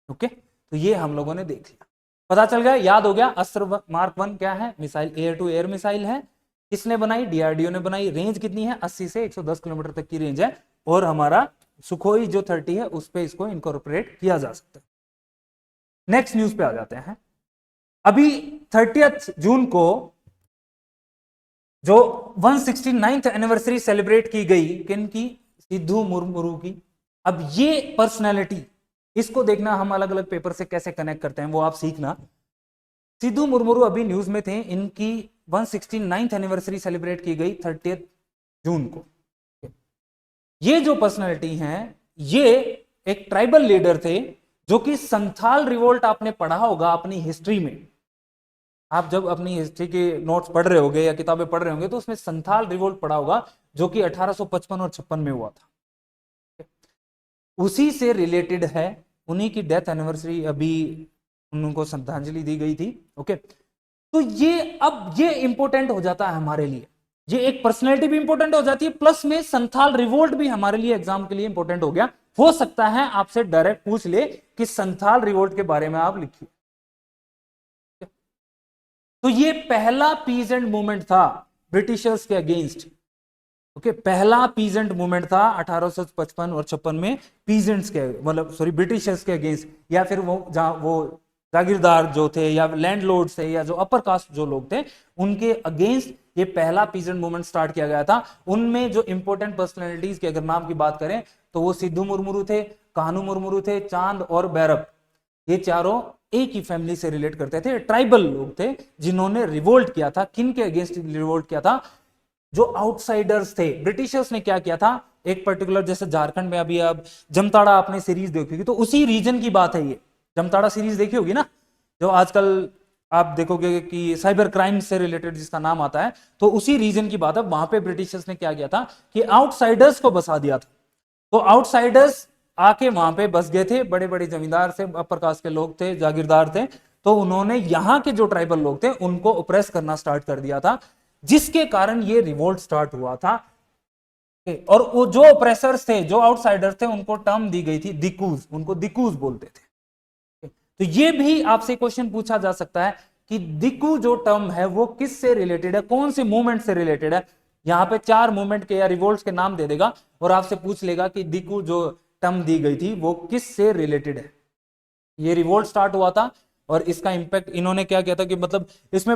ओके, तो ये हम लोगों ने देख लिया, पता चल गया, याद हो गया। अस्त्र मार्क 1 क्या है? Missile, air to air missile है। किसने बनाई? डीआरडीओ ने बनाई। रेंज कितनी है? 80 से 110 किलोमीटर तक की रेंज है, और हमारा सुखोई जो 30 है उस पर इसको इनकॉर्पोरेट किया जा सकता है। नेक्स्ट न्यूज पे आ जाते हैं। अभी 30 जून को जो 169th एनिवर्सरी सेलिब्रेट की गई, किन की? सिद्धू मुर्मू की। अब ये पर्सनैलिटी, इसको देखना हम अलग अलग पेपर से कैसे कनेक्ट करते हैं वो आप सीखना। सिद्धू मुर्मू अभी न्यूज में थे, इनकी 169th एनिवर्सरी सेलिब्रेट की गई 30 जून को। ये जो पर्सनैलिटी हैं, ये एक ट्राइबल लीडर थे, जो कि संथाल रिवोल्ट आपने पढ़ा होगा अपनी हिस्ट्री में। आप जब अपनी हिस्ट्री के नोट्स पढ़ रहे होगे या किताबें पढ़ रहे होंगे तो उसमें संथाल रिवोल्ट पढ़ा होगा, जो कि 1855 और 56 में हुआ था। उसी से रिलेटेड है, उन्हीं की डेथ एनिवर्सरी अभी उनको श्रद्धांजलि दी गई थी। ओके, तो ये अब ये इंपॉर्टेंट हो जाता है हमारे लिए, ये एक पर्सनैलिटी भी इंपॉर्टेंट हो जाती है, प्लस में संथाल रिवोल्ट भी हमारे लिए एग्जाम के लिए इंपॉर्टेंट हो गया। हो सकता है आपसे डायरेक्ट पूछ ले कि संथाल रिवोल्ट के बारे में आप लिखिए। तो ये पहला पीजेंट मूवमेंट था ब्रिटिशर्स के अगेंस्ट। ओके, पहला पीजेंट मूवमेंट था 1855 और 56 में, पीजेंट्स के मतलब सॉरी ब्रिटिशर्स के अगेंस्ट, या फिर वो जहां वो जागीरदार जो थे या लैंडलॉर्ड थे या जो अपर कास्ट जो लोग थे उनके अगेंस्ट ये पहला पीजेंट मूवमेंट स्टार्ट किया गया था। उनमें जो इंपॉर्टेंट पर्सनैलिटीज के अगर नाम की बात करें तो वो सिद्धू मुर्मू थे, कान्हू मुर्मू थे, चांद और बैरब, ये चारों एक ही फैमिली से रिलेट करते थे, ट्राइबल लोग थे जिन्होंने रिवोल्ट किया था। किन के अगेंस्ट रिवोल्ट किया था? जो आउटसाइडर्स थे। ब्रिटिशर्स ने क्या किया था, एक पर्टिकुलर, जैसे झारखंड में अभी अब जमताड़ा आपने सीरीज देखी होगी, तो उसी रीजन की बात है ये। जमताड़ा सीरीज देखी होगी ना, जो आजकल आप देखोगे कि साइबर क्राइम से रिलेटेड जिसका नाम आता है, तो उसी रीजन की बात है। वहां पे ब्रिटिशर्स ने क्या किया था कि आउटसाइडर्स को बसा दिया था। तो आउटसाइडर्स आके वहां पे बस गए थे, बड़े बड़े जमींदार से अपर कास्ट के लोग थे, जागीरदार थे, तो उन्होंने यहां के जो ट्राइबल लोग थे उनको ओप्रेस करना स्टार्ट कर दिया था, जिसके कारण ये रिवोल्ट स्टार्ट हुआ था। और वो जो ओप्रेसर्स थे, जो आउटसाइडर्स थे, उनको टर्म दी गई थी दिकूज, उनको दिकूज बोलते थे। तो ये भी आपसे क्वेश्चन पूछा जा सकता है कि दिकू जो टर्म है वो किस से रिलेटेड है, कौन से मूवमेंट से रिलेटेड है। यहां पे 4 मूवमेंट के या रिवोल्ट्स के नाम दे देगा और आपसे पूछ लेगा कि दिकू जो टर्म दी गई थी वो किस से रिलेटेड है। ये रिवोल्ट स्टार्ट हुआ था और इसका इंपैक्ट इन्होंने क्या किया था कि मतलब इसमें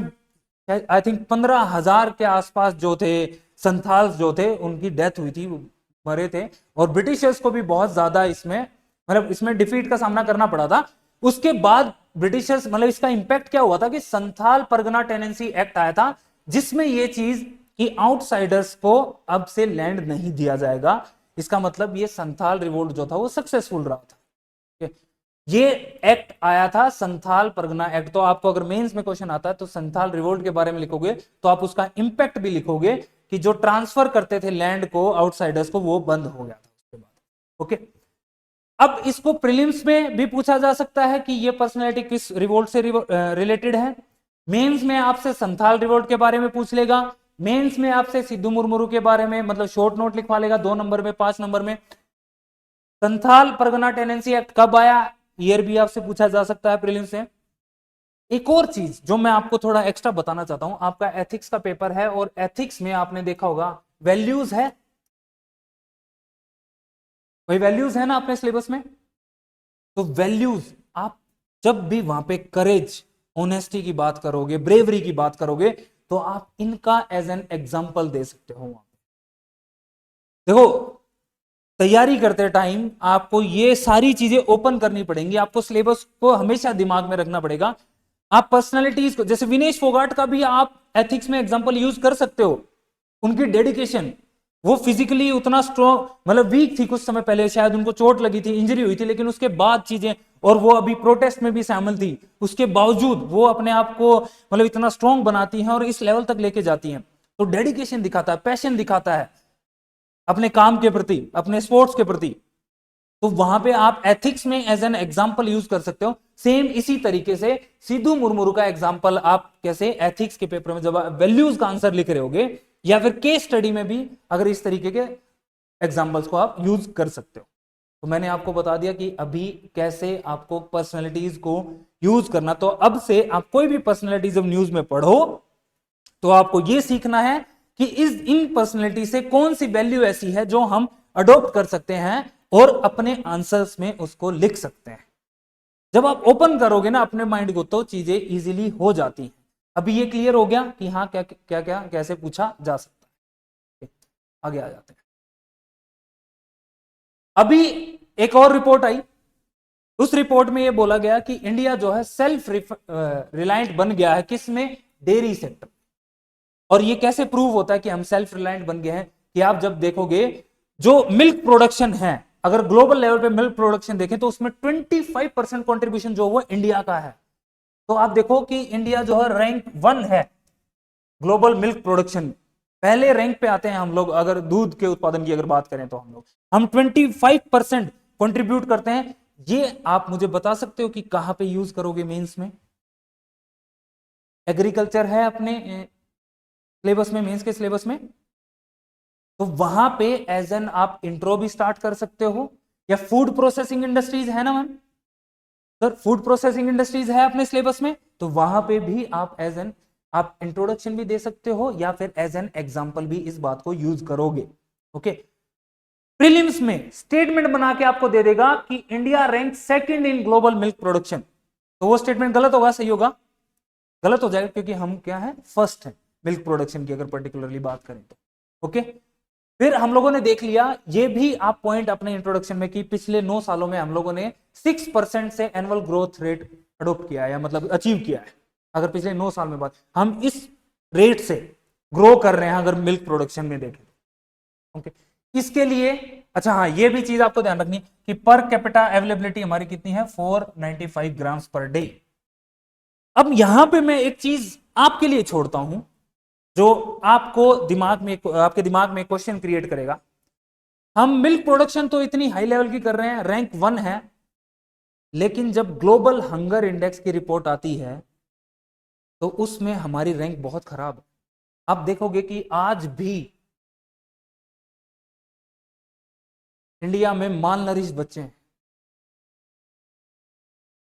आई थिंक 15,000 के आसपास जो थे संथाल जो थे उनकी डेथ हुई थी, मरे थे। और ब्रिटिशर्स को भी बहुत ज्यादा इसमें मतलब इसमें डिफीट का सामना करना पड़ा था। उसके बाद ब्रिटिशर्स मतलब इसका इंपैक्ट क्या हुआ था कि संथाल परगना टेनेंसी एक्ट आया था, जिसमें यह चीज कि आउटसाइडर्स को अब से लैंड नहीं दिया जाएगा। इसका मतलब ये संथाल रिवोल्ट जो था वो सक्सेसफुल रहा था। ये एक्ट आया था संथाल परगना एक्ट। तो आपको अगर मेंस में क्वेश्चन आता है तो संथाल रिवोल्ट के बारे में लिखोगे तो आप उसका इंपैक्ट भी लिखोगे कि जो ट्रांसफर करते थे लैंड को आउटसाइडर्स को वो बंद हो गया था उसके बाद। ओके, अब इसको प्रीलिम्स में भी पूछा जा सकता है कि ये पर्सनैलिटी किस रिवोल्ट से रिलेटेड है। मेंस में आपसे संथाल रिवोल्ट के बारे में पूछ लेगा। मेंस में आपसे सिद्धू मुर्मू के बारे में मतलब शॉर्ट नोट लिखवा लेगा 2 नंबर में, 5 नंबर में। संथाल परगना टेनेंसी एक्ट कब आया, ईयर भी आपसे पूछा जा सकता है प्रीलिम्स से। एक और चीज जो मैं आपको थोड़ा एक्स्ट्रा बताना चाहता हूं, आपका एथिक्स का पेपर है और एथिक्स में आपने देखा होगा वैल्यूज है, वही वैल्यूज है ना अपने सिलेबस में। तो वैल्यूज आप जब भी वहां पे करेज, ऑनेस्टी की बात करोगे, ब्रेवरी की बात करोगे, तो आप इनका एज एन एग्जाम्पल दे सकते हो वहां पे। देखो तैयारी करते टाइम आपको ये सारी चीजें ओपन करनी पड़ेंगी, आपको सिलेबस को हमेशा दिमाग में रखना पड़ेगा। आप पर्सनालिटीज को, जैसे विनेश फोगाट का भी आप एथिक्स में एग्जांपल यूज कर सकते हो। उनकी डेडिकेशन, वो फिजिकली उतना स्ट्रॉन्ग, मतलब वीक थी कुछ समय पहले, शायद उनको चोट लगी थी, इंजरी हुई थी, लेकिन उसके बाद चीजें, और वो अभी प्रोटेस्ट में भी शामिल थी, उसके बावजूद वो अपने आप को मतलब इतना स्ट्रॉन्ग बनाती हैं और इस लेवल तक लेके जाती हैं। तो डेडिकेशन दिखाता है, पैशन दिखाता है अपने काम के प्रति, अपने स्पोर्ट्स के प्रति। तो वहां पे आप एथिक्स में एज एन एग्जांपल यूज कर सकते हो। सेम इसी तरीके से सिद्धू मुर्मू का एग्जांपल आप कैसे एथिक्स के पेपर में जब वैल्यूज का आंसर लिख रहे होगे, या फिर केस स्टडी में भी अगर इस तरीके के एग्जांपल्स को आप यूज कर सकते हो। तो मैंने आपको बता दिया कि अभी कैसे आपको पर्सनैलिटीज को यूज करना। तो अब से आप कोई भी पर्सनैलिटी जब न्यूज में पढ़ो तो आपको यह सीखना है कि इन पर्सनैलिटी से कौन सी वैल्यू ऐसी है जो हम अडॉप्ट कर सकते हैं और अपने आंसर्स में उसको लिख सकते हैं। जब आप ओपन करोगे ना अपने माइंड को तो चीजें इजीली हो जाती हैं। अभी ये क्लियर हो गया कि हाँ क्या क्या क्या कैसे पूछा जा सकता है। आगे आ जाते हैं। अभी एक और रिपोर्ट आई, उस रिपोर्ट में यह बोला गया कि इंडिया जो है सेल्फ रिलायंट बन गया है, किसमें, डेयरी सेक्टर। और ये कैसे प्रूव होता है कि हम सेल्फ रिलायंट बन गए हैं, कि आप जब देखोगे जो मिल्क प्रोडक्शन है, अगर ग्लोबल लेवल पे मिल्क प्रोडक्शन देखें तो उसमें 25% कंट्रीब्यूशन जो वो इंडिया का है। तो आप देखो कि इंडिया जो है रैंक 1 है ग्लोबल मिल्क प्रोडक्शन, पहले रैंक पे आते हैं हम लोग। अगर दूध के उत्पादन की अगर बात करें तो हम 25% कंट्रीब्यूट करते हैं। ये आप मुझे बता सकते हो कि कहां पे यूज करोगे मेंस में? एग्रीकल्चर है अपने सिलेबस में, मेंस के सिलेबस में, तो वहां पे एज एन आप इंट्रो भी स्टार्ट कर सकते हो। या फूड प्रोसेसिंग इंडस्ट्रीज है ना ma'am, sir food processing industries है अपने सिलेबस में, तो वहां पे भी आप एज एन आप इंट्रोडक्शन भी दे सकते हो या फिर एज एन एग्जांपल भी इस बात को यूज करोगे। ओके, प्रीलिम्स में स्टेटमेंट बना के आपको दे देगा कि India rank second in global milk production, तो वो स्टेटमेंट गलत होगा, सही होगा? गलत हो जाएगा, क्योंकि हम क्या है, फर्स्ट है मिल्क प्रोडक्शन की अगर पर्टिकुलरली बात करें तो। ओके, फिर हम लोगों ने देख लिया ये भी आप पॉइंट अपने इंट्रोडक्शन में कि पिछले 9 सालों में हम लोगों ने 6% से एनुअल ग्रोथ रेट अडोप्ट किया है, या मतलब अचीव किया है। अगर पिछले 9 साल में बात, हम इस रेट से ग्रो कर रहे हैं अगर मिल्क प्रोडक्शन में देखें। ओके, इसके लिए अच्छा हाँ, ये भी चीज आपको ध्यान रखनी कि पर कैपिटा अवेलेबिलिटी हमारी कितनी है, 495 ग्राम्स पर डे। अब यहां पे मैं एक चीज आपके लिए छोड़ता हूं जो आपको दिमाग में, आपके दिमाग में क्वेश्चन क्रिएट करेगा। हम मिल्क प्रोडक्शन तो इतनी हाई लेवल की कर रहे हैं, रैंक 1 है, लेकिन जब ग्लोबल हंगर इंडेक्स की रिपोर्ट आती है तो उसमें हमारी रैंक बहुत खराब है। आप देखोगे कि आज भी इंडिया में माल नरिश बच्चे हैं।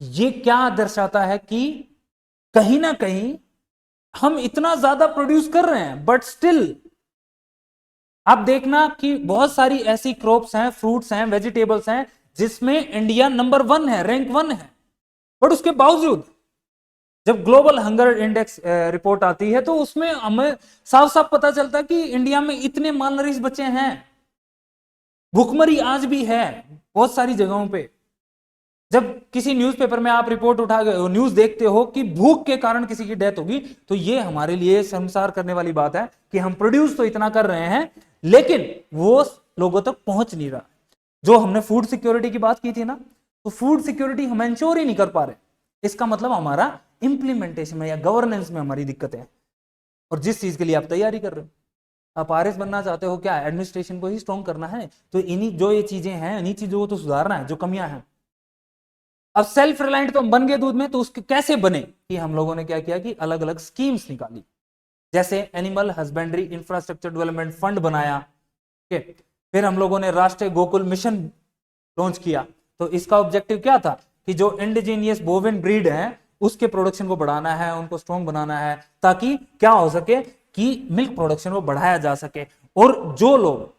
ये क्या दर्शाता है कि कहीं ना कहीं हम इतना ज्यादा प्रोड्यूस कर रहे हैं बट स्टिल आप देखना कि बहुत सारी ऐसी क्रॉप्स हैं, फ्रूट्स हैं, वेजिटेबल्स हैं जिसमें इंडिया नंबर 1 है, रैंक 1 है, बट उसके बावजूद जब ग्लोबल हंगर इंडेक्स रिपोर्ट आती है तो उसमें हमें साफ साफ पता चलता है कि इंडिया में इतने मालनरिश बच्चे हैं, भूखमरी आज भी है बहुत सारी जगहों पे। जब किसी न्यूज़पेपर में आप रिपोर्ट उठा न्यूज़ देखते हो कि भूख के कारण किसी की डेथ होगी, तो ये हमारे लिए शर्मसार करने वाली बात है कि हम प्रोड्यूस तो इतना कर रहे हैं लेकिन वो लोगों तक पहुंच नहीं रहा। जो हमने फूड सिक्योरिटी की बात की थी ना, तो फूड सिक्योरिटी हम इंश्योर ही नहीं कर पा रहे। इसका मतलब हमारा इंप्लीमेंटेशन में या गवर्नेंस में हमारी दिक्कत है, और जिस चीज के लिए आप तैयारी कर रहे हो। आप आरएस बनना चाहते हो, क्या एडमिनिस्ट्रेशन को ही स्ट्रॉन्ग करना है, तो इन्हीं जो ये चीजें हैं इन्हीं चीजों को तो सुधारना है जो कमियां हैं। अब सेल्फ रिलायंट तो हम बन गए दूध में, तो उसके कैसे बने कि हम लोगों ने क्या किया कि अलग अलग स्कीम्स निकाली, जैसे animal husbandry infrastructure development fund बनाया, ठीक है। फिर हम लोगों ने राष्ट्रीय गोकुल मिशन लॉन्च किया, तो इसका ऑब्जेक्टिव क्या था कि जो इंडिजीनियस बोविन ब्रीड है उसके प्रोडक्शन को बढ़ाना है, उनको स्ट्रॉन्ग बनाना है, ताकि क्या हो सके कि मिल्क प्रोडक्शन को बढ़ाया जा सके। और जो लोग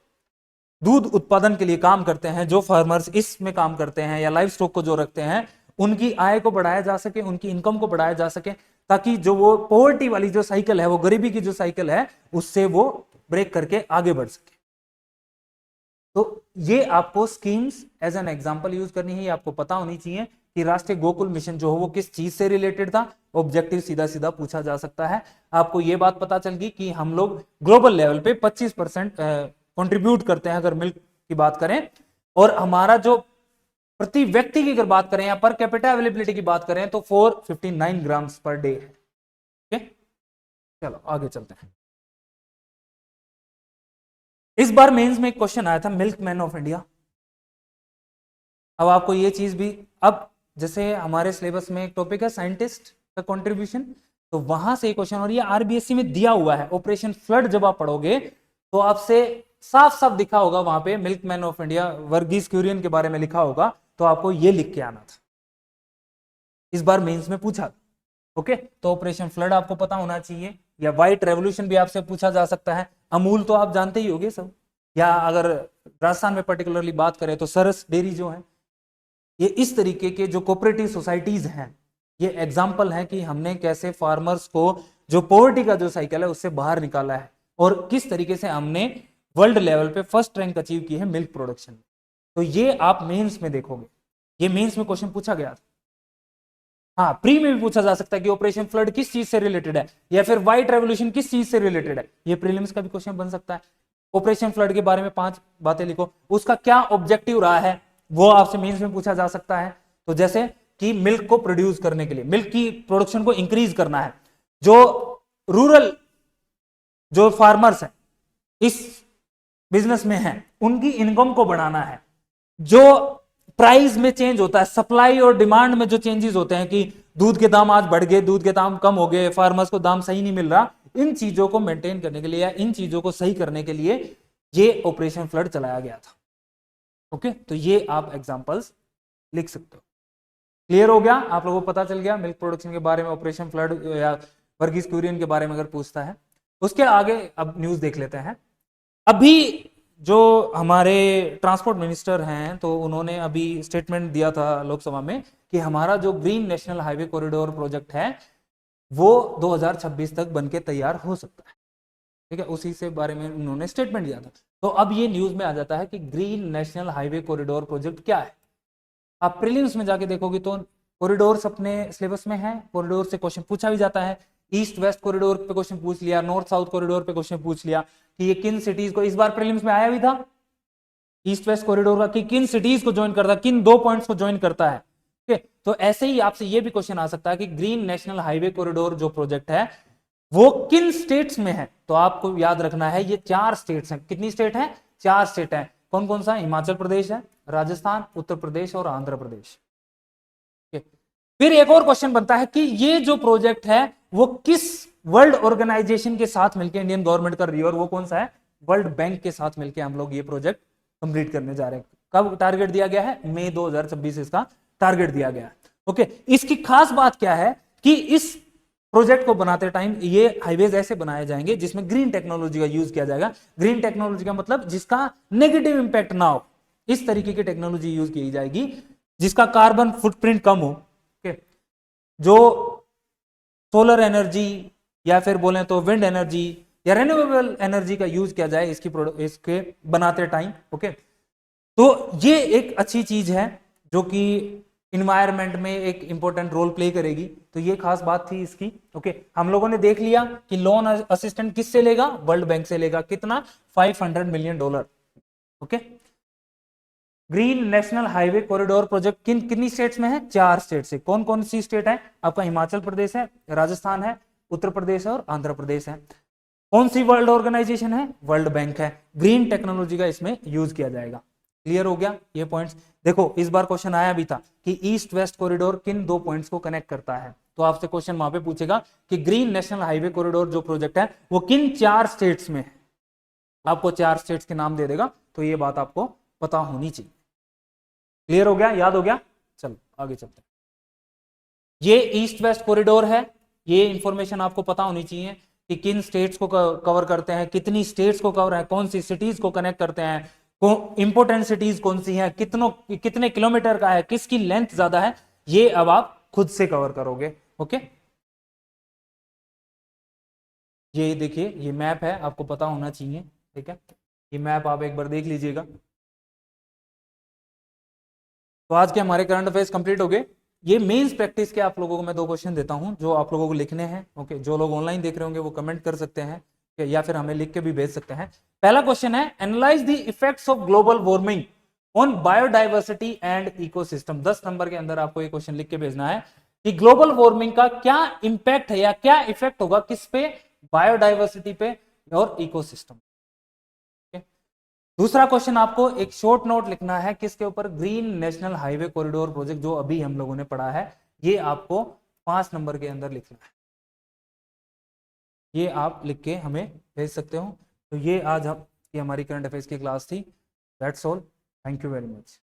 दूध उत्पादन के लिए काम करते हैं, जो फार्मर्स इसमें काम करते हैं या लाइव स्टॉक को जो रखते हैं, उनकी आय को बढ़ाया जा सके, उनकी इनकम को बढ़ाया जा सके, ताकि जो वो पॉवर्टी वाली जो साइकिल है, वो गरीबी की जो साइकिल है, उससे वो ब्रेक करके आगे बढ़ सके। तो ये आपको schemes as an example use करनी है, ये आपको पता होनी चाहिए कि राष्ट्रीय गोकुल मिशन जो हो वो किस चीज से रिलेटेड था। ऑब्जेक्टिव सीधा सीधा पूछा जा सकता है। आपको ये बात पता चल गई कि हम लोग ग्लोबल लेवल पे 25% कंट्रीब्यूट करते हैं अगर मिल्क की बात करें, और हमारा जो प्रति व्यक्ति की अगर बात करें या पर कैपिटा अवेलेबिलिटी की बात करें तो 459 ग्राम्स पर डे है। ठीक, चलो आगे चलते हैं। इस बार मेंस में एक क्वेश्चन आया था, मिल्क मैन ऑफ इंडिया। अब आपको ये चीज भी, अब जैसे हमारे सिलेबस में एक टॉपिक है साइंटिस्ट का कंट्रीब्यूशन, तो वहां से एक क्वेश्चन, और ये आरबीएससी में दिया हुआ है, ऑपरेशन फ्लड जब आप पढ़ोगे तो आपसे साफ साफ दिखा होगा वहां पे milk man of India Verghese Kurien के बारे में लिखा होगा, तो आपको ये लिख के आना था। इस बार मेंस में पूछा। ओके, तो ऑपरेशन फ्लड आपको पता होना चाहिए, या व्हाइट रेवोल्यूशन भी आपसे पूछा जा सकता है। अमूल तो आप जानते ही होंगे सब, या अगर राजस्थान में पर्टिकुलरली बात करें तो सरस डेयरी जो है, ये इस तरीके के जो कोऑपरेटिव सोसाइटीज हैं, ये एग्जाम्पल है कि हमने कैसे फार्मर्स को जो पॉवर्टी का जो साइकिल है उससे बाहर निकाला है, और किस तरीके से हमने वर्ल्ड लेवल पे फर्स्ट रैंक अचीव की है मिल्क प्रोडक्शन में। तो ये आप मेंस में देखोगे, ये मेंस में क्वेश्चन पूछा गया था। हाँ, प्री में भी पूछा जा सकता है कि ऑपरेशन फ्लड किस चीज से रिलेटेड है, या फिर व्हाइट रेवोल्यूशन किस चीज से रिलेटेड है, ये प्रीलिम्स का भी क्वेश्चन बन सकता है। ऑपरेशन फ्लड के बारे में 5 बातें लिखो, उसका क्या ऑब्जेक्टिव रहा है वो आपसे मेंस में पूछा जा सकता है। तो जैसे कि मिल्क को प्रोड्यूस करने के लिए, मिल्क की प्रोडक्शन को इंक्रीज करना है, जो रूरल जो फार्मर्स हैं इस बिजनेस में हैं उनकी इनकम को बढ़ाना है, जो प्राइस में चेंज होता है, सप्लाई और डिमांड में जो चेंजेस होते हैं कि दूध के दाम आज बढ़ गए, दूध के दाम कम हो गए, फार्मर्स को दाम सही नहीं मिल रहा, इन चीजों को मेंटेन करने के लिए या इन चीजों को सही करने के लिए ये ऑपरेशन फ्लड चलाया गया था। ओके, तो ये आप एग्जांपल्स लिख सकते हो। क्लियर हो गया, आप लोगों को पता चल गया मिल्क प्रोडक्शन के बारे में, ऑपरेशन फ्लड या वर्गीस क्यूरियन के बारे में अगर पूछता है। उसके आगे अब न्यूज देख लेते हैं। अभी जो हमारे ट्रांसपोर्ट मिनिस्टर हैं, तो उन्होंने अभी स्टेटमेंट दिया था लोकसभा में कि हमारा जो green national highway corridor project है वो 2026 तक बनके तैयार हो सकता है। ठीक है, उसी से बारे में उन्होंने स्टेटमेंट दिया था। तो अब ये न्यूज में आ जाता है कि green national highway corridor project क्या है। आप प्रीलिम्स में जाके देखोगे तो कॉरिडोर्स अपने सिलेबस में है, कॉरिडोर से क्वेश्चन पूछा भी जाता है। ईस्ट वेस्ट कॉरिडोर पे क्वेश्चन पूछ लिया, नॉर्थ साउथ कॉरिडोर पे क्वेश्चन पूछ लिया कि ये किन सिटीज को, इस बार प्रीलिम्स में आया भी था ईस्ट वेस्ट कॉरिडोर का, कि किन सिटीज को ज्वाइन करता है, किन 2 पॉइंट्स को ज्वाइन करता है। ठीक है, तो ऐसे ही आपसे ये भी क्वेश्चन आ सकता है कि ग्रीन नेशनल हाईवे कॉरिडोर जो प्रोजेक्ट है वो किन स्टेट्स में है। तो आपको याद रखना है ये 4 स्टेट्स हैं। कितनी स्टेट है? 4 स्टेट है। कौन कौन सा? हिमाचल प्रदेश है, राजस्थान, उत्तर प्रदेश और आंध्र प्रदेश। फिर एक और क्वेश्चन बनता है कि ये जो प्रोजेक्ट है वो किस वर्ल्ड ऑर्गेनाइजेशन के साथ मिलकर इंडियन गवर्नमेंट कर रही है, और वो कौन सा है? वर्ल्ड बैंक के साथ मिलकर हम लोग ये प्रोजेक्ट कंप्लीट करने जा रहे हैं। कब टारगेट दिया गया है? मई 2026 इसका टारगेट दिया गया है। ओके, इसकी खास बात क्या है कि इस प्रोजेक्ट को बनाते टाइम ये हाईवेज ऐसे बनाए जाएंगे जिसमें ग्रीन टेक्नोलॉजी का यूज किया जाएगा। ग्रीन टेक्नोलॉजी का मतलब जिसका नेगेटिव इंपैक्ट ना हो, इस तरीके की टेक्नोलॉजी यूज की जाएगी जिसका कार्बन फुटप्रिंट कम हो। जो सोलर एनर्जी या फिर बोले तो विंड एनर्जी या रिन्यूएबल एनर्जी का यूज किया जाए इसके बनाते टाइम। ओके, तो ये एक अच्छी चीज है जो कि इन्वायरमेंट में एक इंपॉर्टेंट रोल प्ले करेगी। तो ये खास बात थी इसकी। ओके, हम लोगों ने देख लिया कि लोन असिस्टेंट किससे लेगा? वर्ल्ड बैंक से लेगा। कितना? $500 million. Okay, green national highway corridor project कितनी स्टेट्स में है? 4 स्टेट से। कौन कौन सी स्टेट है? आपका हिमाचल प्रदेश है, राजस्थान है, उत्तर प्रदेश है और आंध्र प्रदेश है। कौन सी वर्ल्ड ऑर्गेनाइजेशन है? वर्ल्ड बैंक है। ग्रीन टेक्नोलॉजी का इसमें यूज किया जाएगा। क्लियर हो गया ये पॉइंट्स? देखो इस बार क्वेश्चन आया भी था कि ईस्ट वेस्ट कॉरिडोर किन दो पॉइंट्स को कनेक्ट करता है, तो आपसे क्वेश्चन वहां पे पूछेगा कि ग्रीन नेशनल हाईवे कॉरिडोर जो प्रोजेक्ट है वो किन 4 स्टेट्स में है। आपको 4 स्टेट्स के नाम दे देगा, तो ये बात आपको पता होनी चाहिए। क्लियर हो गया? याद हो गया? चलो आगे चलते हैं। ये ईस्ट वेस्ट कॉरिडोर है, ये इंफॉर्मेशन आपको पता होनी चाहिए कि किन स्टेट्स को कवर करते हैं, कितनी स्टेट्स को कवर है, कौन सी सिटीज को कनेक्ट करते हैं, इंपोर्टेंट सिटीज कौन सी है, कितने किलोमीटर का है, किसकी लेंथ ज्यादा है, ये अब आप खुद से कवर करोगे। ओके, ये देखिए ये मैप है, आपको पता होना चाहिए। ठीक है, ये मैप आप एक बार देख लीजिएगा। तो आज के हमारे करंट अफेयर्स कंप्लीट हो गए। ये मेंस प्रैक्टिस के आप लोगों को मैं 2 क्वेश्चन देता हूं जो आप लोगों को लिखने हैं। ओके, जो लोग ऑनलाइन देख रहे होंगे वो कमेंट कर सकते हैं या फिर हमें लिख के भी भेज सकते हैं। पहला क्वेश्चन है, analyse the effects of global warming on biodiversity and ecosystem. 10 number के अंदर आपको ये क्वेश्चन लिख के भेजना है कि ग्लोबल वार्मिंग का क्या इंपैक्ट है या क्या इफेक्ट होगा किस पे? बायोडाइवर्सिटी पे और इकोसिस्टम। दूसरा क्वेश्चन आपको एक शॉर्ट नोट लिखना है किसके ऊपर? Green national highway corridor project जो अभी हम लोगों ने पढ़ा है, ये आपको 5 नंबर के अंदर लिखना है। ये आप लिख के हमें भेज सकते हो। तो ये आज हम ये हमारी करंट अफेयर्स की क्लास थी। That's all, thank you very much.